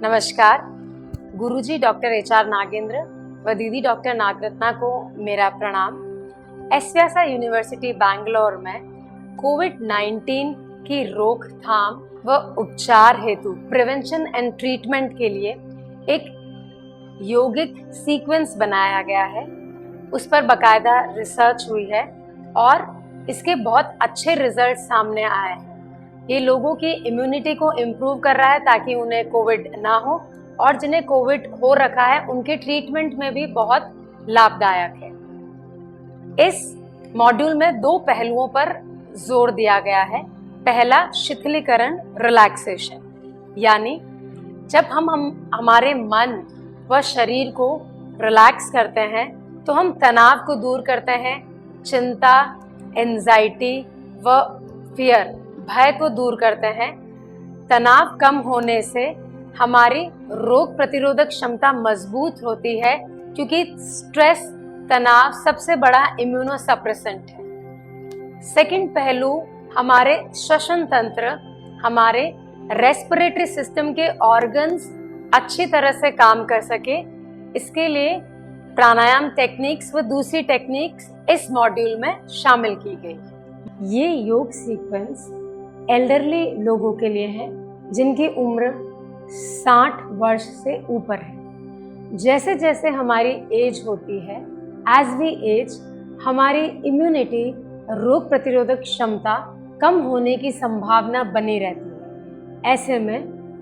नमस्कार। गुरुजी doctor HR Nagendra व दीदी डॉक्टर नागरत्ना को मेरा प्रणाम। एसव्यासा यूनिवर्सिटी बैंगलोर में कोविड-19 की रोकथाम व उपचार हेतु प्रिवेंशन एंड ट्रीटमेंट के लिए एक यौगिक सीक्वेंस बनाया गया है। उस पर बकायदा रिसर्च हुई है और इसके बहुत अच्छे रिजल्ट सामने आए हैं। ये लोगों की इम्यूनिटी को इम्प्रूव कर रहा है ताकि उन्हें कोविड ना हो, और जिन्हें कोविड हो रखा है उनके ट्रीटमेंट में भी बहुत लाभदायक है। इस मॉड्यूल में 2 पहलुओं पर जोर दिया गया है। पहला, शिथिलीकरण, रिलैक्सेशन, यानी जब हम हमारे मन व शरीर को रिलैक्स करते हैं तो हम तनाव को दूर करते हैं, चिंता, एंजाइटी व फियर, भय को दूर करते हैं। तनाव कम होने से हमारी रोग प्रतिरोधक क्षमता मजबूत होती है, क्योंकि स्ट्रेस, तनाव सबसे बड़ा इम्यूनोसप्रेसेंट है। सेकंड पहलू, हमारे श्वसन तंत्र, हमारे रेस्पिरेटरी सिस्टम के ऑर्गन्स अच्छी तरह से काम कर सके, इसके लिए प्राणायाम टेक्निक्स व दूसरी टेक्निक्स इस मॉड्यूल में शामिल की गई। ये योग सीक्वेंस एल्डरली लोगों के लिए है जिनकी उम्र 60 वर्ष से ऊपर है। जैसे जैसे हमारी एज होती है, एज वी एज, हमारी इम्यूनिटी, रोग प्रतिरोधक क्षमता कम होने की संभावना बनी रहती है। ऐसे में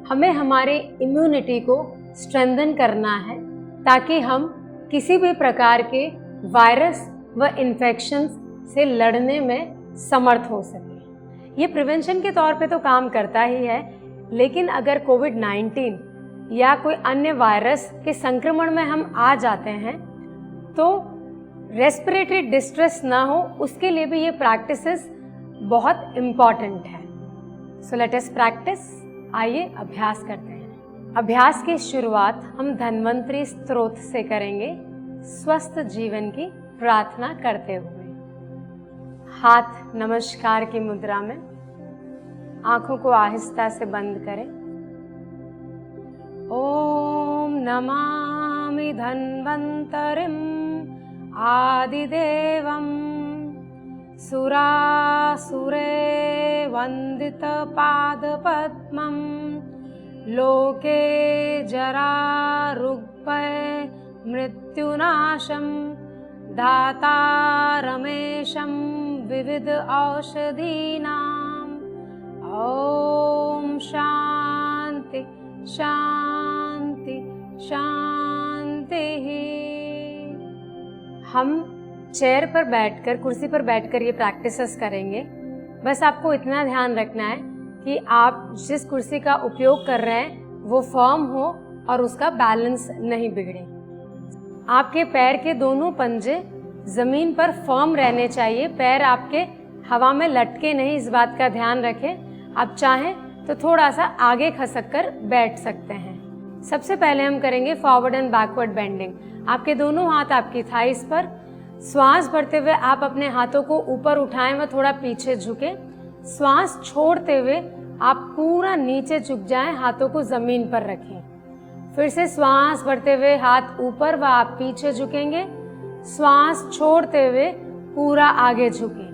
हमें हमारी इम्यूनिटी को स्ट्रेंथन करना है ताकि हम किसी भी प्रकार के वायरस व इन्फेक्शंस से लड़ने में समर्थ हो सके। ये प्रिवेंशन के तौर पे तो काम करता ही है, लेकिन अगर कोविड-19 या कोई अन्य वायरस के संक्रमण में हम आ जाते हैं तो रेस्पिरेटरी डिस्ट्रेस ना हो, उसके लिए भी ये प्रैक्टिसेस बहुत इम्पॉर्टेंट है। So let us practice. आइए अभ्यास करते हैं। अभ्यास की शुरुआत हम धन्वंतरी स्तोत्र से करेंगे, स्वस्थ जीवन की प्रार्थना करते हुए। हाथ नमस्कार की मुद्रा में, आंखों को आहिस्ता से बंद करें। ओम नमामि धन्वंतरिम आदिदेवम सुरासुरे वंदित पादपद्मं लोके जरारुग्भय मृत्युनाशं धातारमेशं विविध औषधीनां। ओम शांति शांति शांति। हम चेयर पर बैठकर, कुर्सी पर बैठकर ये प्रैक्टिसेस करेंगे। बस आपको इतना ध्यान रखना है कि आप जिस कुर्सी का उपयोग कर रहे हैं वो फर्म हो और उसका बैलेंस नहीं बिगड़े। आपके पैर के दोनों पंजे जमीन पर फर्म रहने चाहिए, पैर आपके हवा में लटके नहीं, इस बात का ध्यान रखें। आप चाहें तो थोड़ा सा आगे खसक कर बैठ सकते हैं। सबसे पहले हम करेंगे फॉरवर्ड एंड बैकवर्ड बेंडिंग। आपके दोनों हाथ आपकी थाइस पर, श्वास भरते हुए आप अपने हाथों को ऊपर उठाएं व थोड़ा पीछे झुकें। श्वास छोड़ते हुए आप पूरा नीचे झुक जाएं, हाथों को जमीन पर रखें। फिर से श्वास भरते हुए हाथ ऊपर व आप पीछे झुकेंगे। श्वास छोड़ते हुए पूरा आगे झुकें।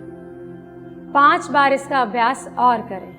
5 बार इसका अभ्यास और करें।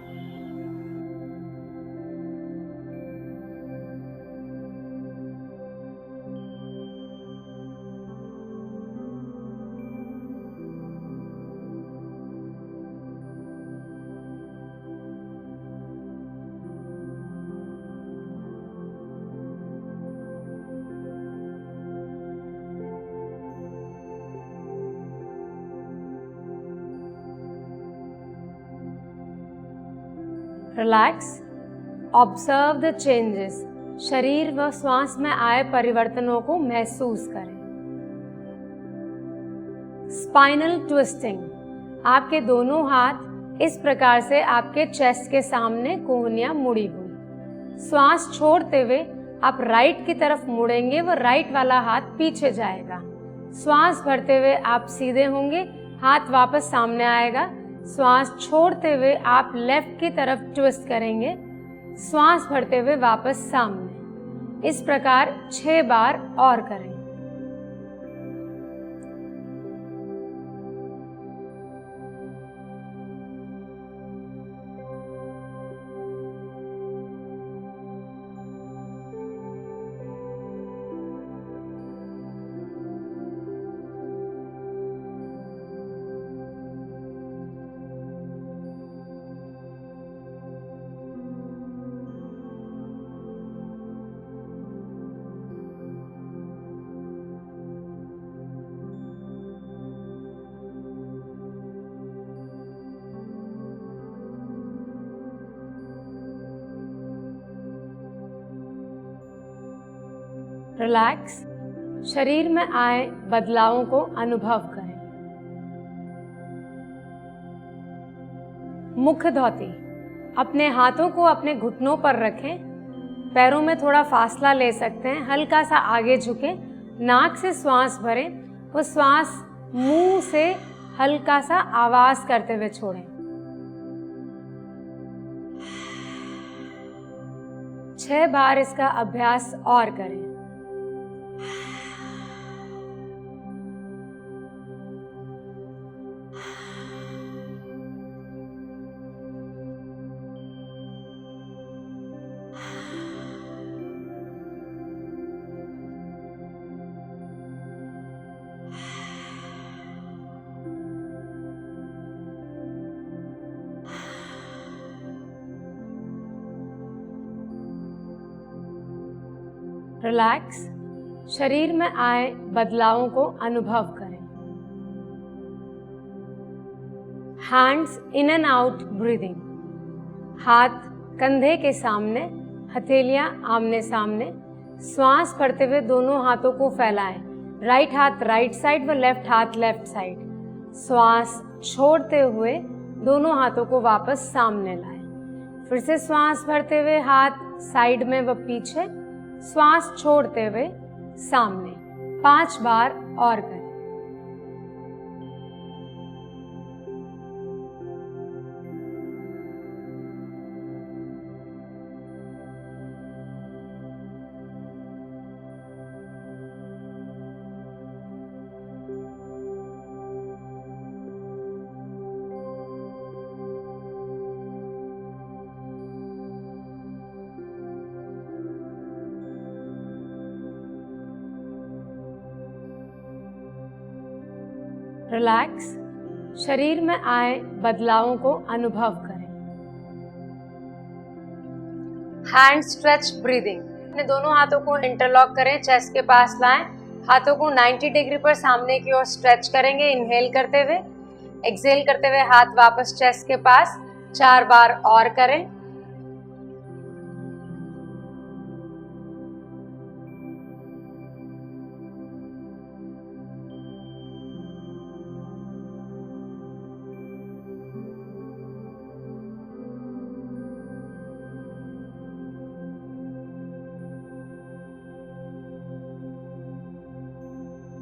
Relax, observe the changes. शरीर व श्वास में आए परिवर्तनों को महसूस करें। स्पाइनल ट्विस्टिंग, आपके दोनों हाथ इस प्रकार से आपके चेस्ट के सामने कोहनियां मुड़ी हुई। श्वास छोड़ते हुए आप राइट की तरफ मुड़ेंगे व राइट वाला हाथ पीछे जाएगा। श्वास भरते हुए आप सीधे होंगे, हाथ वापस सामने आएगा। श्वास छोड़ते हुए आप लेफ्ट की तरफ ट्विस्ट करेंगे, श्वास भरते हुए वापस सामने। इस प्रकार 6 बार और करें। रिलैक्स, शरीर में आए बदलावों को अनुभव करें। मुख धौती, अपने हाथों को अपने घुटनों पर रखें, पैरों में थोड़ा फासला ले सकते हैं, हल्का सा आगे झुकें, नाक से श्वास भरें, वो श्वास मुंह से हल्का सा आवाज करते हुए छोड़ें। 6 बार इसका अभ्यास और करें। रिलैक्स, शरीर में आए बदलावों को अनुभव करें। Hands in and out breathing, हाथ कंधे के सामने, हथेलियां आमने सामने, श्वास भरते हुए दोनों हाथों को फैलाएं। राइट हाथ राइट साइड व लेफ्ट हाथ लेफ्ट साइड। श्वास छोड़ते हुए दोनों हाथों को वापस सामने लाएं। फिर से श्वास भरते हुए हाथ साइड में व पीछे, श्वास छोड़ते हुए सामने। 5 बार और करें। रिलैक्स, शरीर में आए बदलावों को अनुभव करें। हैंड स्ट्रेच ब्रीदिंग, अपने दोनों हाथों को इंटरलॉक करें, चेस्ट के पास लाएं, हाथों को 90 डिग्री पर सामने की ओर स्ट्रेच करेंगे इनहेल करते हुए। एक्सहेल करते हुए हाथ वापस चेस्ट के पास। 4 बार और करें।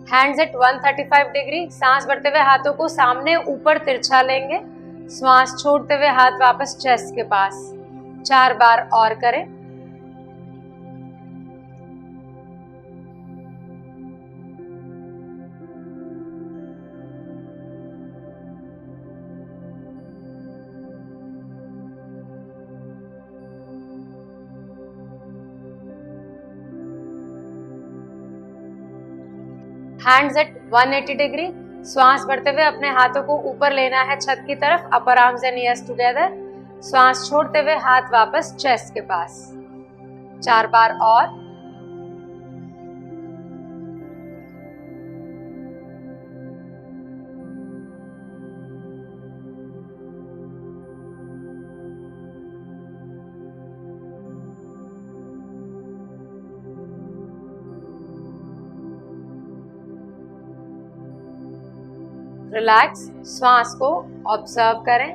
हैंड्स एट 135 डिग्री, सांस भरते हुए हाथों को सामने ऊपर तिरछा लेंगे, श्वास छोड़ते हुए हाथ वापस चेस्ट के पास। 4 बार और करें। हैंड्स एट 180 डिग्री, श्वास भरते हुए अपने हाथों को ऊपर लेना है छत की तरफ, अपर आर्म्स एंड ईयर्स टुगेदर। श्वास छोड़ते हुए हाथ वापस चेस्ट के पास। 4 बार और। रिलैक्स, श्वास को ऑब्जर्व करें।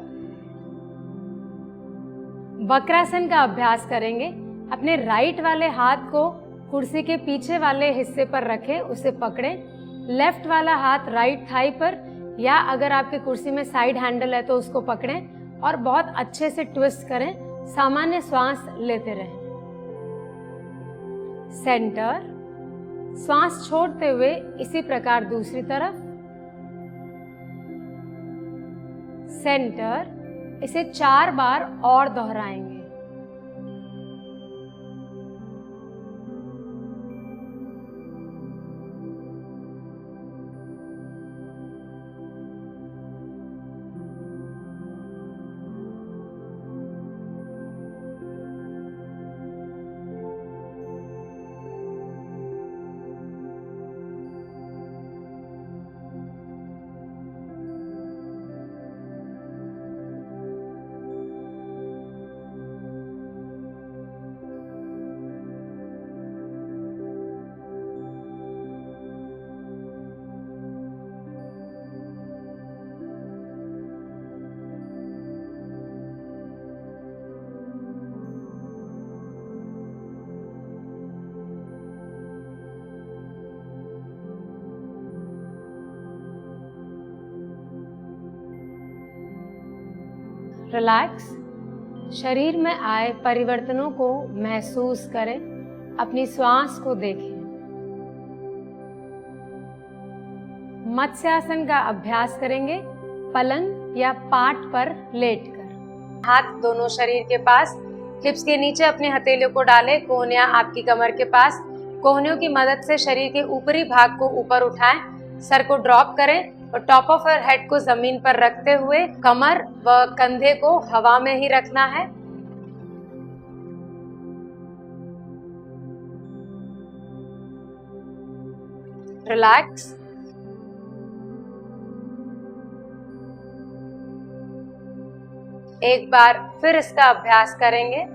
वक्रासन का अभ्यास करेंगे। अपने राइट वाले हाथ को कुर्सी के पीछे वाले हिस्से पर रखें, उसे पकड़ें। लेफ्ट वाला हाथ राइट थाई पर, या अगर आपके कुर्सी में साइड हैंडल है तो उसको पकड़ें और बहुत अच्छे से ट्विस्ट करें। सामान्य श्वास लेते रहें। सेंटर, श्वास छोड़ते हुए इसी प्रकार दूसरी तरफ, सेंटर। इसे 4 बार और दोहराएंगे। रिलैक्स। शरीर में आए परिवर्तनों को महसूस करें, अपनी श्वास को देखें। मत्स्यासन का अभ्यास करेंगे पलंग या पाट पर लेटकर। हाथ दोनों शरीर के पास, हिप्स के नीचे अपने हथेलियों को डालें, कोहनियां आपकी कमर के पास। कोहनियों की मदद से शरीर के ऊपरी भाग को ऊपर उठाएं, सर को ड्रॉप करें और टॉप ऑफ योर हेड को जमीन पर रखते हुए कमर व कंधे को हवा में ही रखना है। रिलैक्स। एक बार फिर इसका अभ्यास करेंगे।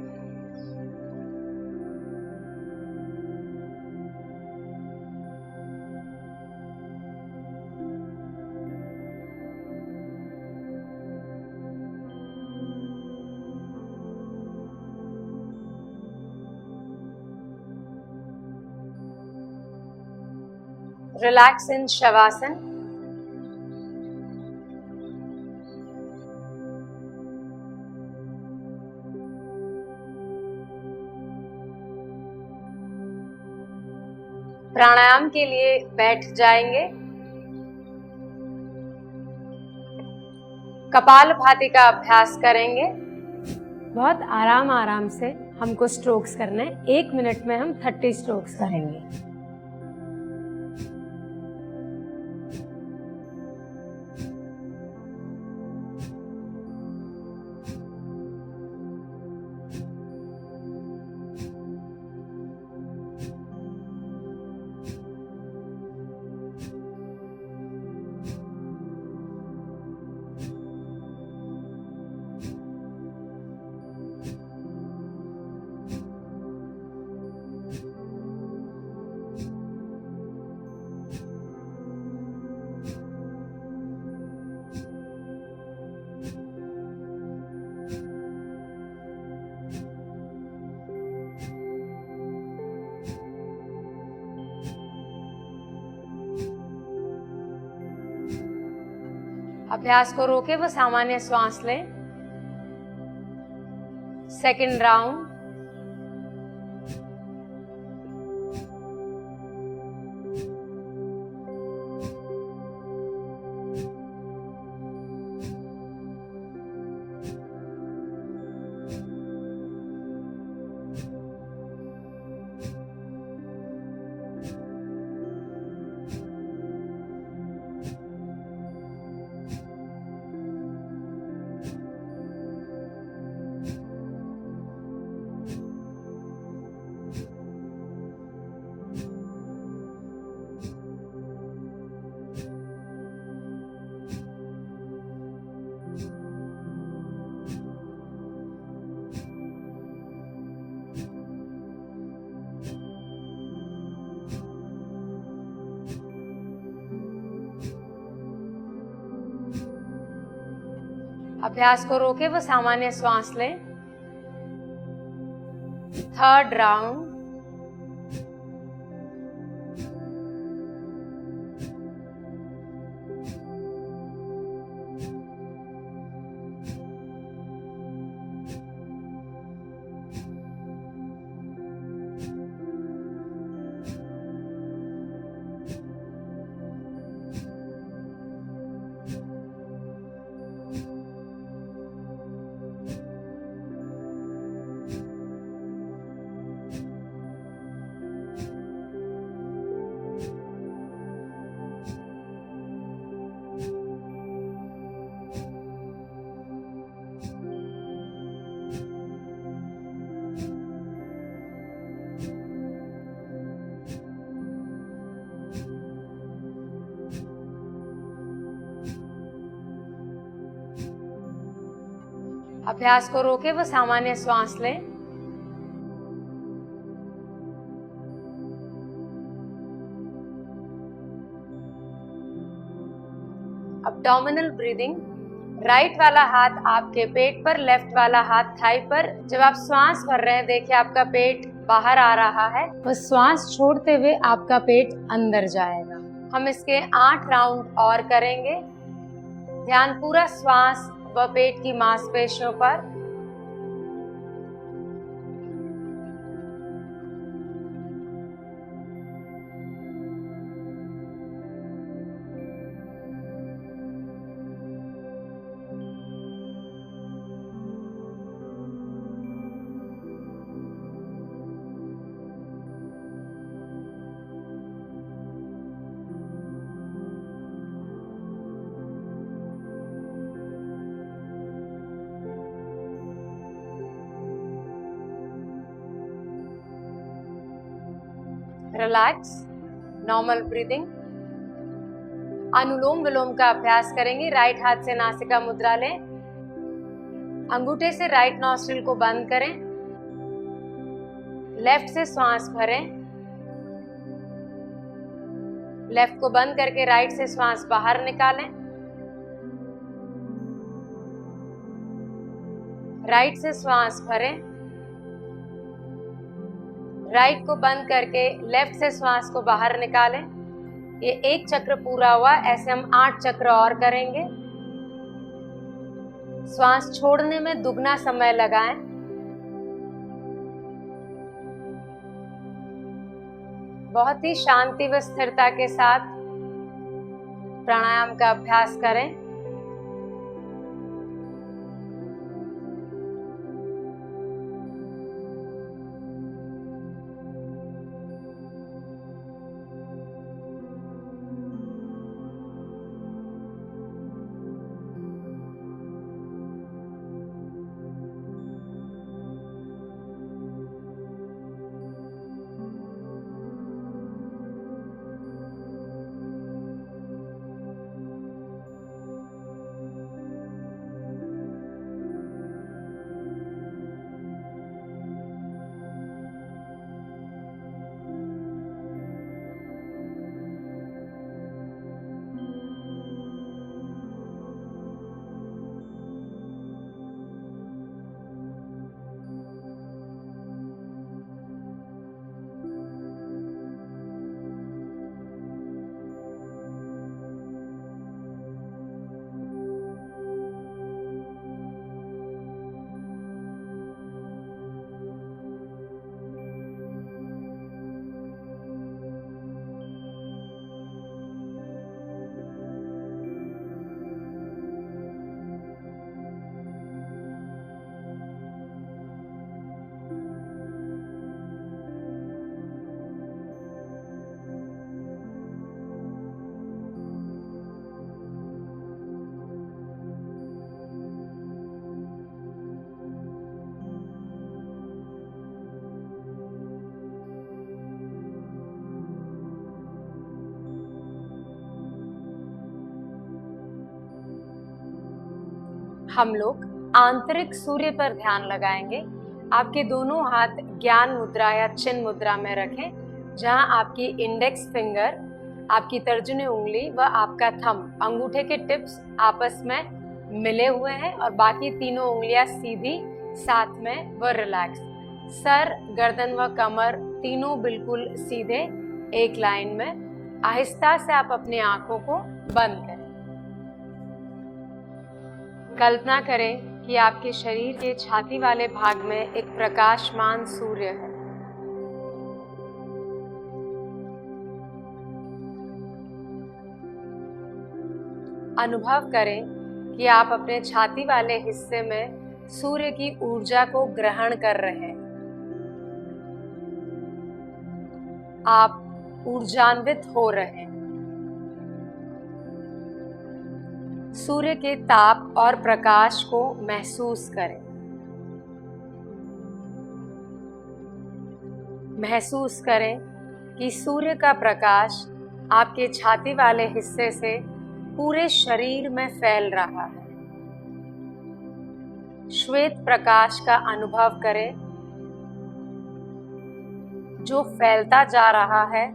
Relax in Shavasana. प्राणायाम के लिए बैठ जाएंगे। कपालभाति का अभ्यास करेंगे। बहुत आराम आराम से हमको स्ट्रोक्स करने हैं। 1 मिनट में हम 30 स्ट्रोक्स करेंगे। अभ्यास को रोके व सामान्य श्वास लें। Second round. अभ्यास को रोके व सामान्य श्वास लें। Third round. अभ्यास को रोके व सामान्य श्वास लें। Abdominal breathing. राइट वाला हाथ आपके पेट पर, लेफ्ट वाला हाथ थाई पर। जब आप श्वास भर रहे हैं, देखिए आपका पेट बाहर आ रहा है, बस श्वास छोड़ते हुए आपका पेट अंदर जाएगा। हम इसके 8 राउंड और करेंगे। ध्यान पूरा श्वास व पेट की मांसपेशियों पर। Relax, normal breathing. Anulom Vilom का अभ्यास करेंगे। राइट हाथ से नासिका मुद्रा लें। अंगूठे से राइट नॉस्ट्रिल को बंद करें। लेफ्ट से श्वास भरें। लेफ्ट को बंद करके राइट से श्वास बाहर निकालें। राइट से श्वास भरें। राइट को बंद करके लेफ्ट से श्वास को बाहर निकालें। ये 1 चक्र पूरा हुआ। ऐसे हम 8 चक्र और करेंगे। श्वास छोड़ने में दुगना समय लगाएं। बहुत ही शांति व स्थिरता के साथ प्राणायाम का अभ्यास करें। हम लोग आंतरिक सूर्य पर ध्यान लगाएंगे। आपके दोनों हाथ ज्ञान मुद्रा या चिन्ह मुद्रा में रखें, जहां आपकी इंडेक्स फिंगर, आपकी तर्जनी उंगली व आपका थंब, अंगूठे के टिप्स आपस में मिले हुए हैं और बाकी तीनों उंगलियां सीधी साथ में व रिलैक्स। सर, गर्दन व कमर तीनों बिल्कुल सीधे एक लाइन में। आहिस्ता से आप अपनी आंखों को बंद करें। कल्पना करें कि आपके शरीर के छाती वाले भाग में एक प्रकाशमान सूर्य है। अनुभव करें कि आप अपने छाती वाले हिस्से में सूर्य की ऊर्जा को ग्रहण कर रहे हैं। आप ऊर्जान्वित हो रहे हैं। सूर्य के ताप और प्रकाश को महसूस करें। महसूस करें कि सूर्य का प्रकाश आपके छाती वाले हिस्से से पूरे शरीर में फैल रहा है। श्वेत प्रकाश का अनुभव करें जो फैलता जा रहा है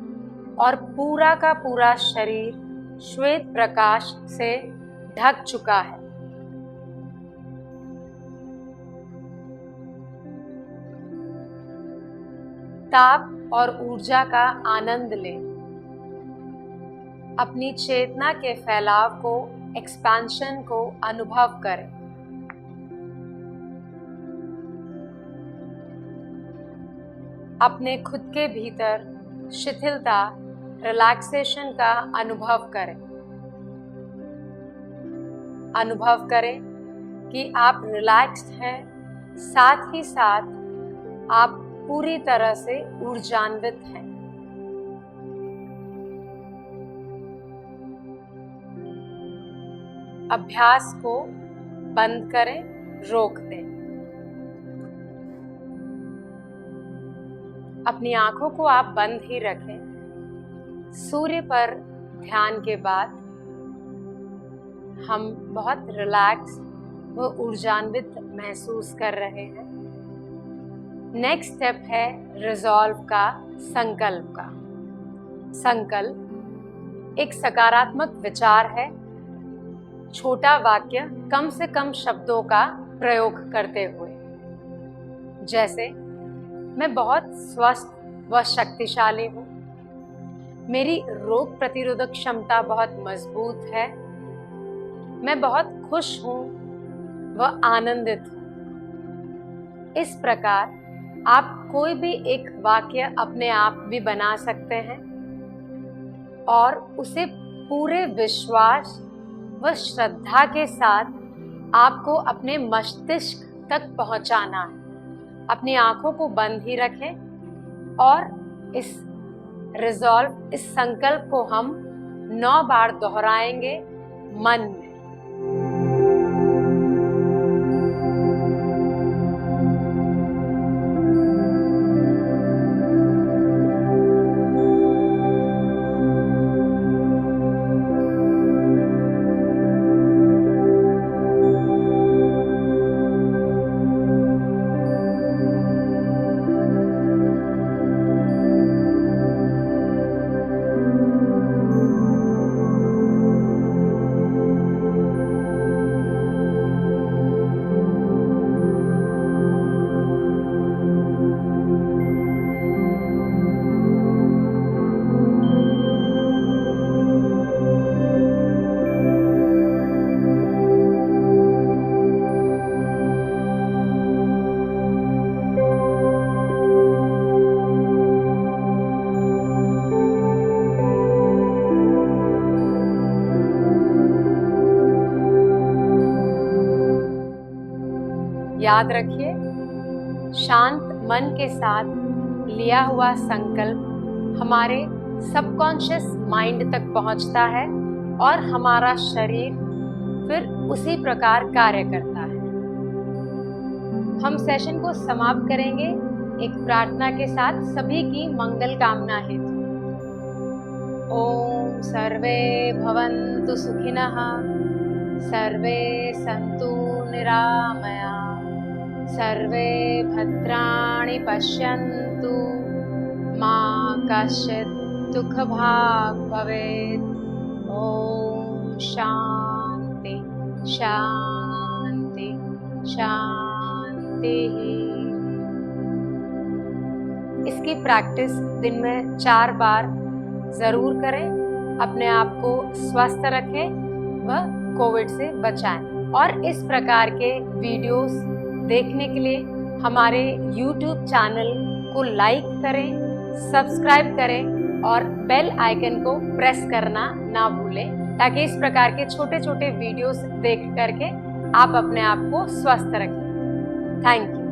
और पूरा का पूरा शरीर श्वेत प्रकाश से ढक चुका है। ताप और ऊर्जा का आनंद लें। अपनी चेतना के फैलाव को, एक्सपेंशन को अनुभव करें। अपने खुद के भीतर शिथिलता, रिलैक्सेशन का अनुभव करें। अनुभव करें कि आप रिलैक्स्ड हैं, साथ ही साथ आप पूरी तरह से ऊर्जान्वित हैं। अभ्यास को बंद करें, रोक दें। अपनी आंखों को आप बंद ही रखें। सूर्य पर ध्यान के बाद हम बहुत रिलैक्स व ऊर्जान्वित महसूस कर रहे हैं। नेक्स्ट स्टेप है रिजॉल्व का, संकल्प का। संकल्प एक सकारात्मक विचार है, छोटा वाक्य कम से कम शब्दों का प्रयोग करते हुए। जैसे, मैं बहुत स्वस्थ व शक्तिशाली हूँ, मेरी रोग प्रतिरोधक क्षमता बहुत मजबूत है, मैं बहुत खुश हूँ व आनंदित हूँ। इस प्रकार आप कोई भी एक वाक्य अपने आप भी बना सकते हैं और उसे पूरे विश्वास व श्रद्धा के साथ आपको अपने मस्तिष्क तक पहुंचाना है। अपनी आंखों को बंद ही रखें और इस रिजॉल्व, इस संकल्प को हम 9 बार दोहराएंगे मन में। याद रखिए, शांत मन के साथ लिया हुआ संकल्प हमारे सबकॉन्शियस माइंड तक पहुंचता है और हमारा शरीर फिर उसी प्रकार कार्य करता है। हम सेशन को समाप्त करेंगे एक प्रार्थना के साथ, सभी की मंगल कामना हेतु। ओम सर्वे भवन्तु सुखिनः, सर्वे सन्तु निरामया, सर्वे भद्राणि पश्यन्तु, मा कश्चित् दुःखभाग् भवेत्। ओम शांति शांति शांति। इसकी प्रैक्टिस दिन में 4 बार जरूर करें। अपने आप को स्वस्थ रखें व कोविड से बचाएं। और इस प्रकार के वीडियोस देखने के लिए हमारे YouTube चैनल को लाइक करें, सब्सक्राइब करें और बेल आइकन को प्रेस करना ना भूलें, ताकि इस प्रकार के छोटे छोटे वीडियोस देख करके आप अपने आप को स्वस्थ रखें। Thank you.